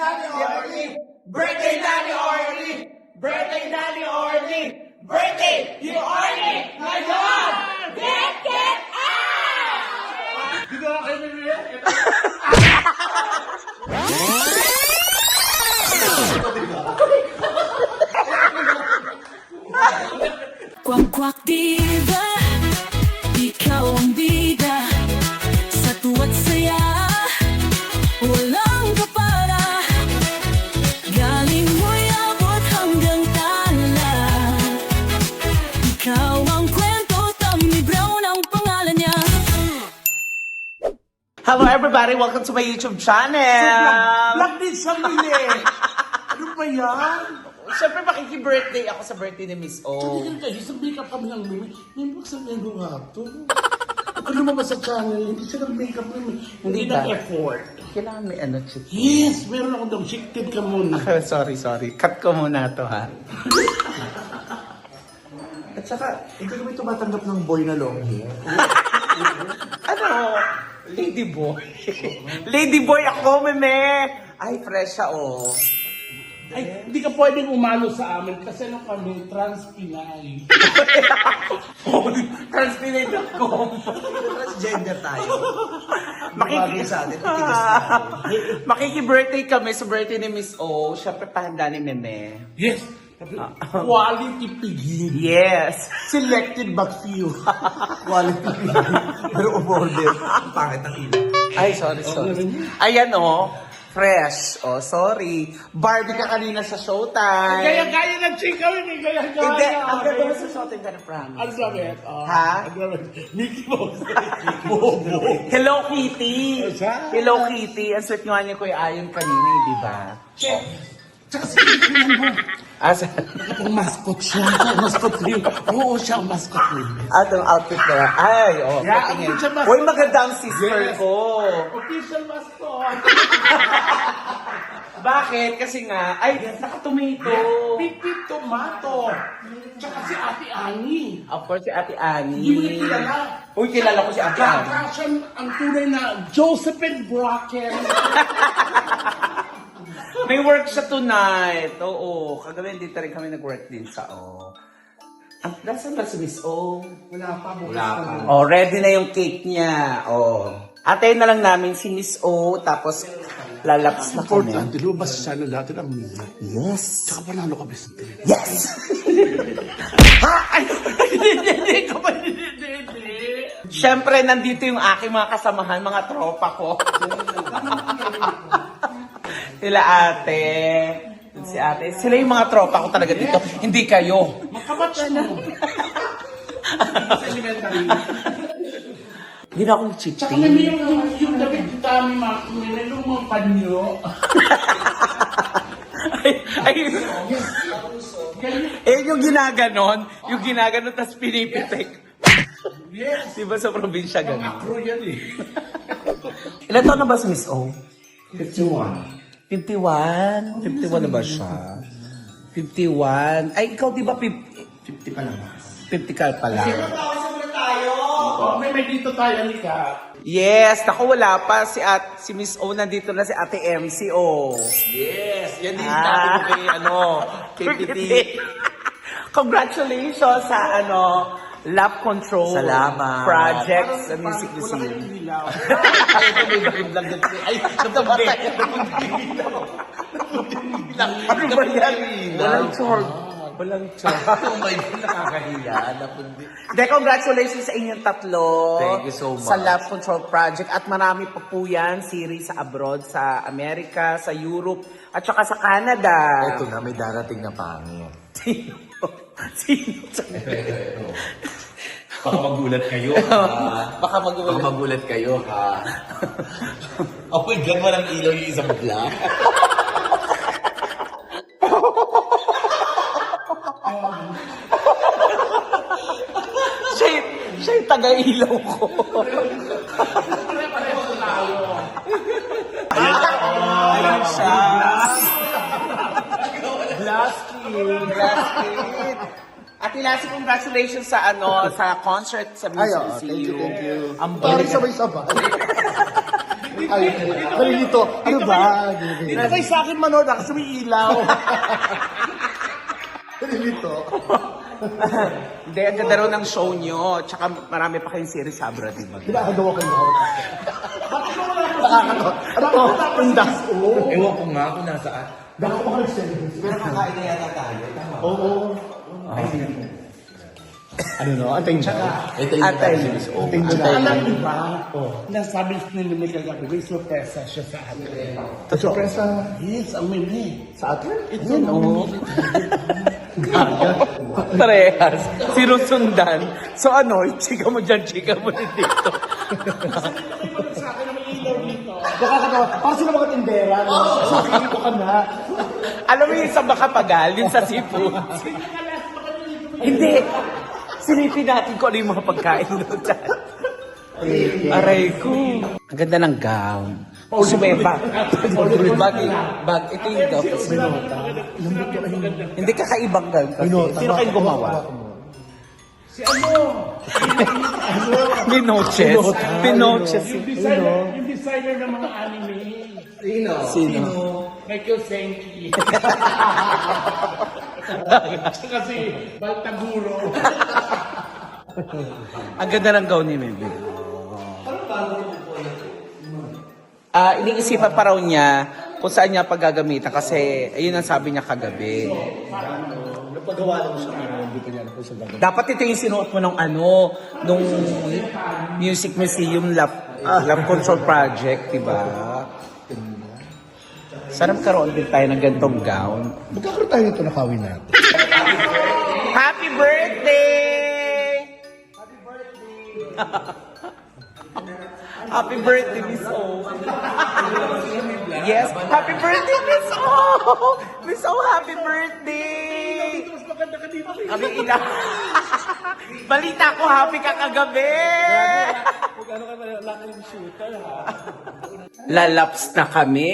Daddy Orly! Birthday, Daddy Orly! Birthday, Daddy Orly! Birthday, you Orly! Ngayon! Get out! Dito ako kayo bibigyan. Kwak-kwak diba, ikaw ang bida. Sa tuwa't saya, walang kapara. Galing mo'y abot hanggang tala. Ikaw ang kwento, Tommy Brown ang pangalan niya. Hello everybody, welcome to my YouTube channel! Black din sa mili. Ano ba yan? Siyempre makiki-birthday ako sa birthday ni Miss O. Tigil kayo, sa makeup kami ng Mimi. May sabihin ko nga ito. Ano naman sa channel, hindi siya ng makeup namin. Hindi ba? ng effort. Kailangan may ano, chit. Yes, meron ako daw. Shifted ka muna. sorry. Cut ko muna to, ha? At saka, hindi kami tumatanggap ng boy na long hair. Ano? Ladyboy. Ladyboy ako, meme. Ay, fresh siya, oh. Ay, hindi ka pwedeng umalo sa amin kasi nung kami, trans-Pinay. Transpinate.com. Transgender tayo. Makiki- sa atin, ang tigas natin. Makiki-birthday kami sa birthday ni Miss O. Siyempre, pahanda ni Meme. Yes. Quality piging. Yes. Selected but few. Quality. Pero umorder. Ang pangit ng ilo. Ay, sorry. Ayan, oh. Fresh. Oh, sorry. Barbie ka kanina sa Showtime. Gaya-gaya ng chika, hindi gaya-gaya. Hindi, ang ganda mo sa Showtime ka na promise. Ano sabi? Ha? Ano sabi? Mickey Mouse. Bobo. Hello, Kitty. Siya? Hello, Kitty. Ang sweet nga niya Kuya Ayon kanina, di ba? Tsaka si Mickey mo. Asa? Ang mascot siya. Mascot rin. Oo, siya ang mascot rin. Atong outfit na. Ay, oh. Yeah, patingin. ang picture mascot. Uy, maganda ang sister Yes. ko. Official mascot. Bakit? Kasi nga, ay, naka-tomato. Pipi Tomato. Tsaka si Ate Ani. Of course, si Ate Annie. Hindi mo na kilala. Uy, kilala ko si Ate Annie. Kaka ang tunay na Josephine Bracken. May work siya tonight. Oo, kagabi dito rin kami nag-work din siya. Oh. Nasaan ba si Miss O? Wala pa. Wala pa. Oh, ready na yung cake niya. Oh. Atayin na lang namin si Miss O, tapos lalaps na kami. Importante, lumabas sa channel natin ang music. Yes. Tsaka panalo kami sa TV. Yes! Ha? Ay, hindi ko ba hindi. Siyempre, nandito yung aking mga kasamahan, mga tropa ko. Sila ate. Si ate. Sila yung mga tropa ko talaga dito. Hindi kayo. Makabatch mo. Sa elementary. Hindi na akong Tsaka cheating. may yung damit dito kami mga lumang panyo. Ay, eh, yung ginaganon, tapos pinipitik. Yes. Diba sa probinsya Ang gano'n? acro yan eh. Ilan taon na ba si Miss O? 51. 51? 51 na ba siya? 51? Ay, ikaw di ba 50 pa lang. 50 ka pala? Oh, may dito tayo, Nika. Yes, naku wala pa. Si Miss O nandito na si Ate MC O. Yes! Yan din Ah. natin ko kay, kay Piti. Congratulations sa Love Control Salamat. Project sa Music Wala Museum. kayong hilaw. Ay, ito may dream lang din. Ay, natabi. Ano ba yan? Walang chord. Walang chord. Oh my God, nakakahiya. Napundi. De, congratulations sa inyong tatlo. Thank you so much. Sa Love Control Project. At marami pa po yan, series sa abroad, sa Amerika, sa Europe, at saka sa Canada. Ito na, may darating na pangit. Sino? Baka magulat kayo, ha? Baka magulat. Baka magulat kayo, ha? Oh my God, walang ilaw yung isang black. Siya yung taga-ilaw ko. Ayan siya. Glass kid. Ate Lassie, congratulations sa sa concert sa Music Museum. Thank you. Ang Parang balik. sabay-sabay. Ay, dito. Ano ba? Sabay sa akin manood ako, sumiilaw. Dito. Hindi, ang ganda raw ng show nyo. Tsaka marami pa kayong series sabra, di ba? Di ba agaw kayo lahat? Nakakatawa. Ano to? Tundas. Oo. Ewan ko nga kung nasaan. Dako pa kayo series. Pero kakain na yata tayo. Tama. Oo. Ano no? Antayin siya. Ito yung Atay. Antayin mo na. Alam niyo ba? Nasabi nila may kagabi, may sorpresa siya sa atin. Sorpresa? Yes, ang mini. Sa atin? Yun, oo. Parehas. Sinusundan. So ano, chika mo dyan, chika mo din dito. Sa akin na may ilaw dito. Nakakatawa. Para sila mga tindera. Sasabi ko ka na. Alam mo yung sa Bakapagal, yung sa seafood. Hindi. Silipin natin kung ano yung mga pagkain doon dyan. Aray ko. Ang ganda ng gown. Sumeba. Bag. Ito yung gown. Hindi kakaibang gown kasi. Sino kayo gumawa? Si ano? Pinoches. Pinoches. Yung designer ng mga anime. Sino? Michael Senki. Kasi Baltaguro. Ang ganda ng gown ni Mimi. Iniisipan pa raw niya kung saan niya paggagamitan kasi ayun ang sabi niya kagabi. Napagawa lang siya pero hindi ko niya kung saan gagawin. Dapat ito yung sinuot mo ng nung Music Museum Lab Control Project, diba? Sana magkaroon din tayo ng ganitong gown. Magkakaroon tayo nito na kawin natin. Happy birthday! Happy birthday, Miss O. Yes, happy birthday, Miss O! Miss O, happy birthday! Kami ina. Balita ko, happy ka kagabi! Lalaps na kami.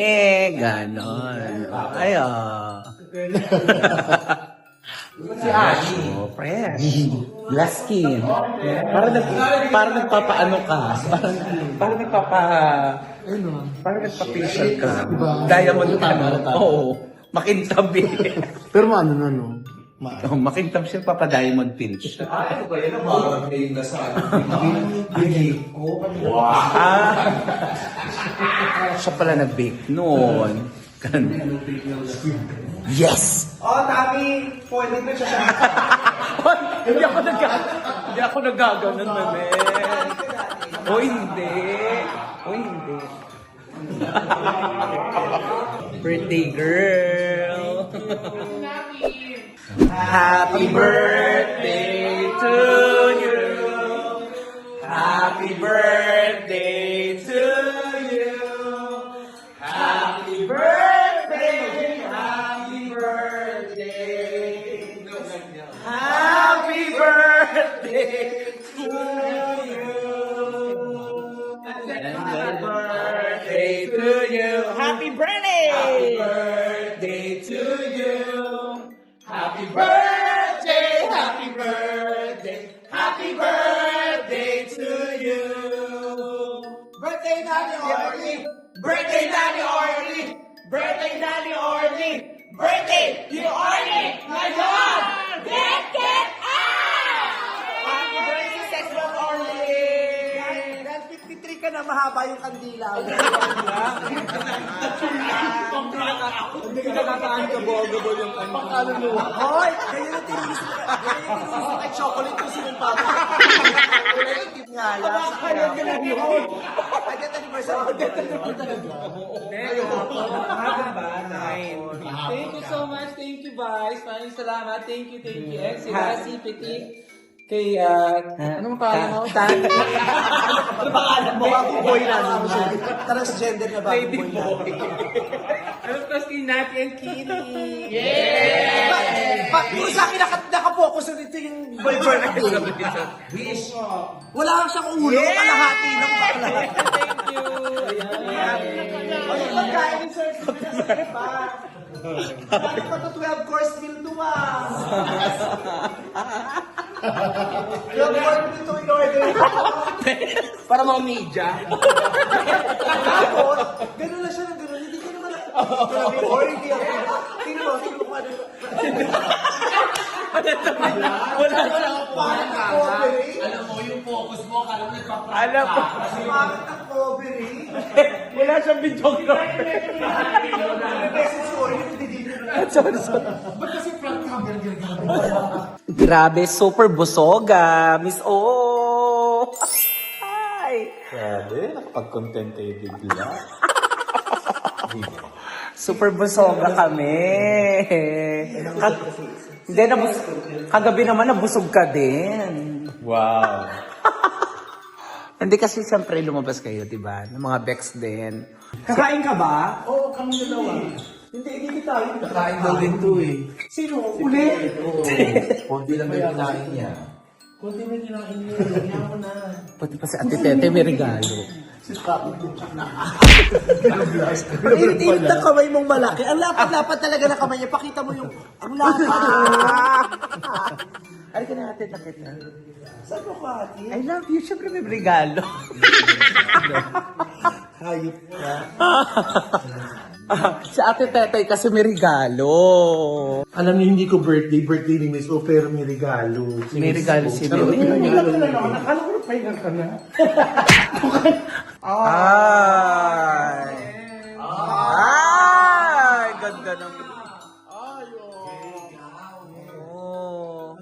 Ganon. Ay, Si Ashi. Oh, fresh. Glass skin. Para nagpapaano ka. Para nagpa-facial ka. Diamond ka. Oo. Makintab eh. Pero ano na no? Oh, makintab siya, papa-diamond pinch. Ano ba yan? Ang mga ngayon na sa Siya pala nag-bake noon. Ganun. Yes! Oh, Tami! Pwede ba siya? Hindi ako nagaganon, meme. O hindi. Birthday girl. Happy birthday to you. Happy birthday to you. Happy birthday. Happy birthday. Happy birthday to you. Happy birthday to you. Happy birthday. Happy birthday to you. Happy birthday. Happy birthday. Happy birthday to you. Birthday, Daddy Orly. Birthday, Daddy Orly. Birthday, Daddy Orly. Birthday, you Orly. Ngayon. Get out! Happy birthday, Sexual Orly. Dahil 53 ka na, mahaba yung kandila. Hindi ka nakakaan ka, bogable yung kandila. Hoy! Ganyan yung tinilis mo kay chocolate kung sinumpata. Wala yung tip nga lang. Kaya ka lang yun. Agad anniversary. Thank you so much. Thank you, Vice. Maraming salamat. Thank you. And sila si Petit. Kay, ano mo pangalan mo? Tan. Ano pangalan mo? Boy na. Transgender na bago boy na. And of course, kay Nati and Kitty. Puro sa akin nakapokus na dito yung boyfriend na yun. Wish. Wala siyang ulo. Kalahati ng bakla. Thank you. Ano pagkain ni Sir Sir pa? Bakit pa ito 12 course meal to Yung order dito, in-order. Para mga media. Tapos, gano'n na siya ng gano'n. Hindi ka naman or hindi ako. Tingnan mo kung ano. Wala. Alam mo, yung focus mo, akala mo nagpa-prank Alam ka. ko. Bakit ang cover eh? Wala siyang videographer. Message ko, hindi dito. Sorry. Grabe, super busoga. Miss O. Ay. Grabe, nakapag-content tayo bigla. Super busoga kami. Hindi, kagabi naman nabusog ka din. Wow. Hindi kasi siyempre lumabas kayo, di ba? Ng mga Bex din. Kakain ka ba? Oo, kami dalawa. Hindi kita. Kain daw din to eh. Sino? Uli? Oo. Konti lang yung kinain niya. Kunti mo kinain niyo. Lagyan mo na. Pati pa si Ate Tete may regalo. Init ng kamay mong malaki. Ang lapad-lapad talaga ng kamay niya. Pakita mo yung... Ang lapad. Ay ka na Ate Tete. Saan mo ka, ate? I love you. Siyempre may regalo. Hayop ka. Si Ate Tete kasi may regalo. Alam niyo, hindi ko birthday ni Miss O, pero may regalo. May regalo si Mimi. Akala ko pahinga ka na. Ay! Ay! Ganda ng... Oh.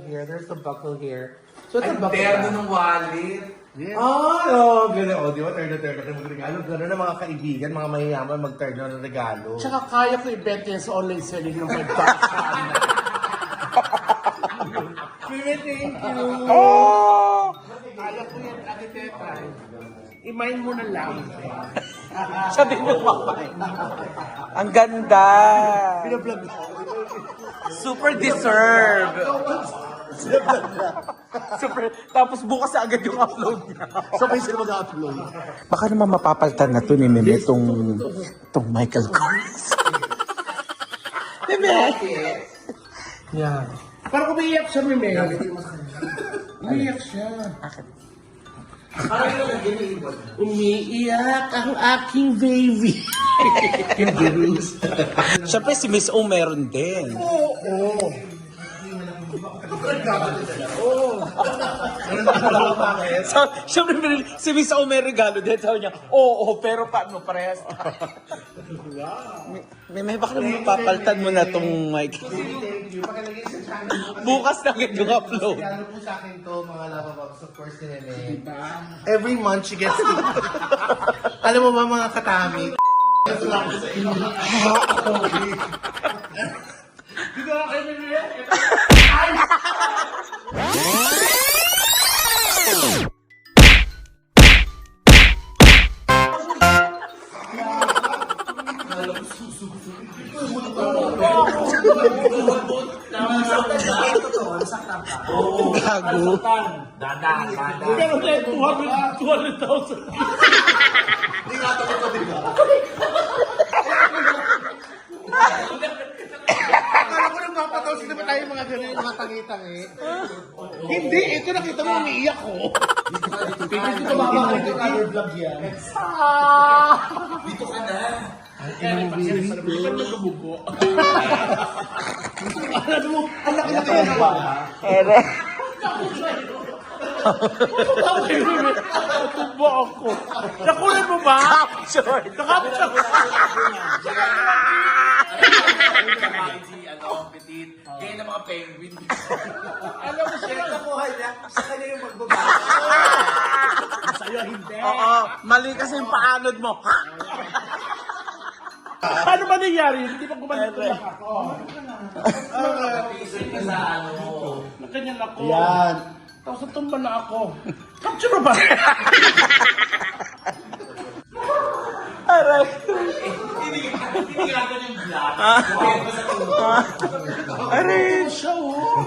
There's a buckle here. So, Ay, terno ng wallet. Gano'n. O, di ba? Turn na kayo mag-regalo. Gano'n na mga kaibigan, mga mayayaman mag-turn na ng regalo. Tsaka kaya ko i-bet yan sa online selling ng 5,000. Thank you. Oh! Kaya ko yan, Ate Teta. I-mind mo na lang. Sabi mo, mamay. Ang ganda. Super deserve. Super. Tapos bukas na agad yung upload niya. Sabay sila mag-upload. Baka naman mapapalitan na to ni Meme itong Michael Kors. Meme! Yan. Parang umiiyak siya, Mime. Umiiyak siya. Umiiyak ang aking baby. Siyempre si Miss O meron din. So, siyempre si Miss O may regalo din. Sabi niya, oo, pero paano parehas? May baka naman papalitan mo na tong mic. Bukas na agad yung upload. Regalo po sa akin to, mga lavabox, of course, ni Nene. Every month she gets Alam mo ba mga katami? Gago. Pero 200,000. Akala ko nang mapataw sila ba tayo mga gano'n yung mga tangi-tangi? Hindi, ito nakita mo umiiyak ko. Dito ka ba mga other vlog yan? Dito ka na. Alam mo, ang laki na tayo ba? Ere. Tumbo ako. Nakunan mo ba? Captured. Nakapcha ko. Si Petit. Kaya ng mga penguin. Alam mo siya nakuha niya, sa kanya yung magbabago. Sa'yo, hindi. Oo, mali kasi yung paanod mo. Paano ba nangyari? Hindi ba gumalit ako? Isip ka sa ano. Ganyan ako. Yan. Tapos natumba na ako. Capture mo ba? Aray. Hindi ka yung vlog. Aray. Siya, oh.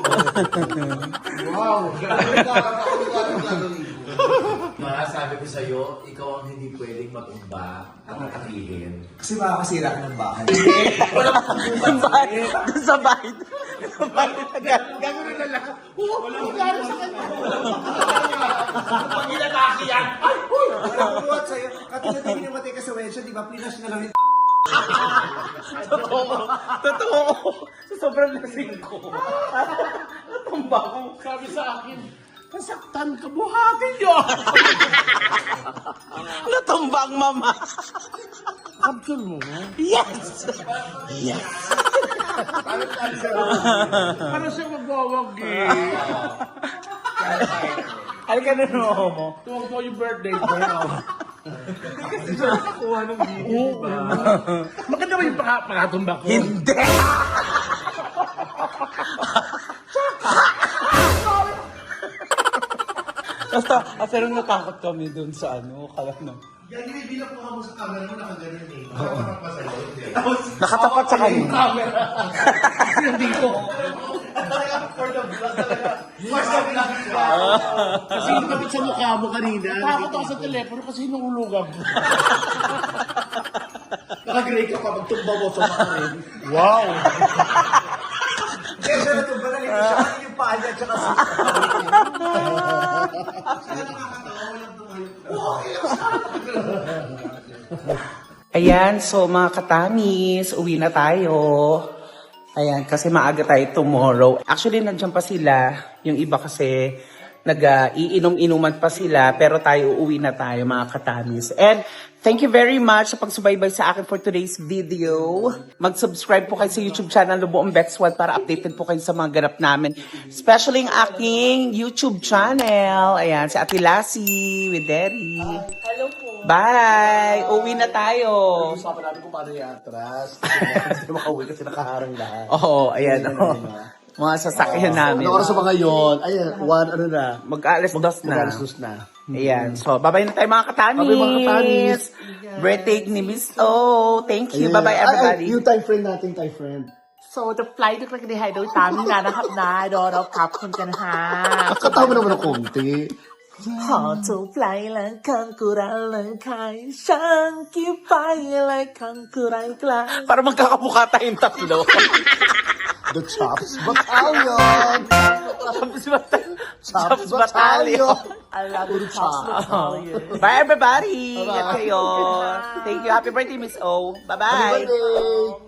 Sabi ko sa'yo, ikaw ang hindi pwedeng mag-umba at nakakilin. Kasi makakasira ka ng bahay. Doon sa bahay. Gagawin na lang. Wala nangyari sa kanya. Pag inatake yan, ay! Buhat sa'yo. Katulad din yung matay ka sa wensya, di ba? Plinas na lang yung Totoo. Sa sobrang lasing ko. Natumba ko. Sabi sa akin, nasaktan ka, buhatin niyo. Natumba ang mama. Capture mo, ha? Yes! Yes! Para siya magwawag eh. Ano ka na mo? Tuwag po yung birthday ko. Kasi siya nakakuha ng video, diba? Maganda ba yung pakatumba ko? Hindi! Basta, pero natakot kami dun sa ano, kalat na. Yan yung binakuha mo sa camera mo, nakaganon eh. Nakatapat sa kanya. Camera. Kasi nandito. for the vlog talaga. Kasi yung kapit sa mukha mo kanina. Takot ako sa telepono kasi hinungulugan mo. Nakagrey ka pa, magtumba mo sa mga rin. Wow! Kaya siya natumba na siya kasi yung paa niya, tsaka sa... Ayan, so mga katamis, uwi na tayo. Ayan, kasi maaga tayo tomorrow. Actually, nandiyan pa sila. Yung iba kasi nag-iinom-inuman pa sila. Pero tayo, uuwi na tayo mga katamis. And thank you very much sa pagsubaybay sa akin for today's video. Mag-subscribe po kayo sa YouTube channel Lubuong Bexwell para updated po kayo sa mga ganap namin. Especially yung aking YouTube channel. Ayan, si Ate Lassie with Derry. Hello po. Bye! Uwi na tayo. Usapan namin kung paano i-atras. Hindi makauwi kasi nakaharang lahat. Oo, ayan. Mga sasakyan namin. Ano oras sa mga yun? Ayan, ano na? Mag-alas dos na. Mag-alas na. Ayan. So, bye-bye na tayo mga katamis. Bye-bye, mga katamis. Birthday ni Miss O. Thank you. Bye-bye everybody. Yung Thai friend natin, Thai friend. So, the flight look like they had those time na nakap naดขับคุณกันฮะ Akatawa naman ng konti. ขอถูกไฟและคังกุรันและใครช่างกี่ไฟและคังกุรันกลาง Para magkakamukha tayong tatlo. The Chops Battalion! Chops Battalion. I love the chops Battalion. Bye everybody. Ingat kayo. Thank you. Happy birthday, Miss O. Happy Bye-bye. birthday!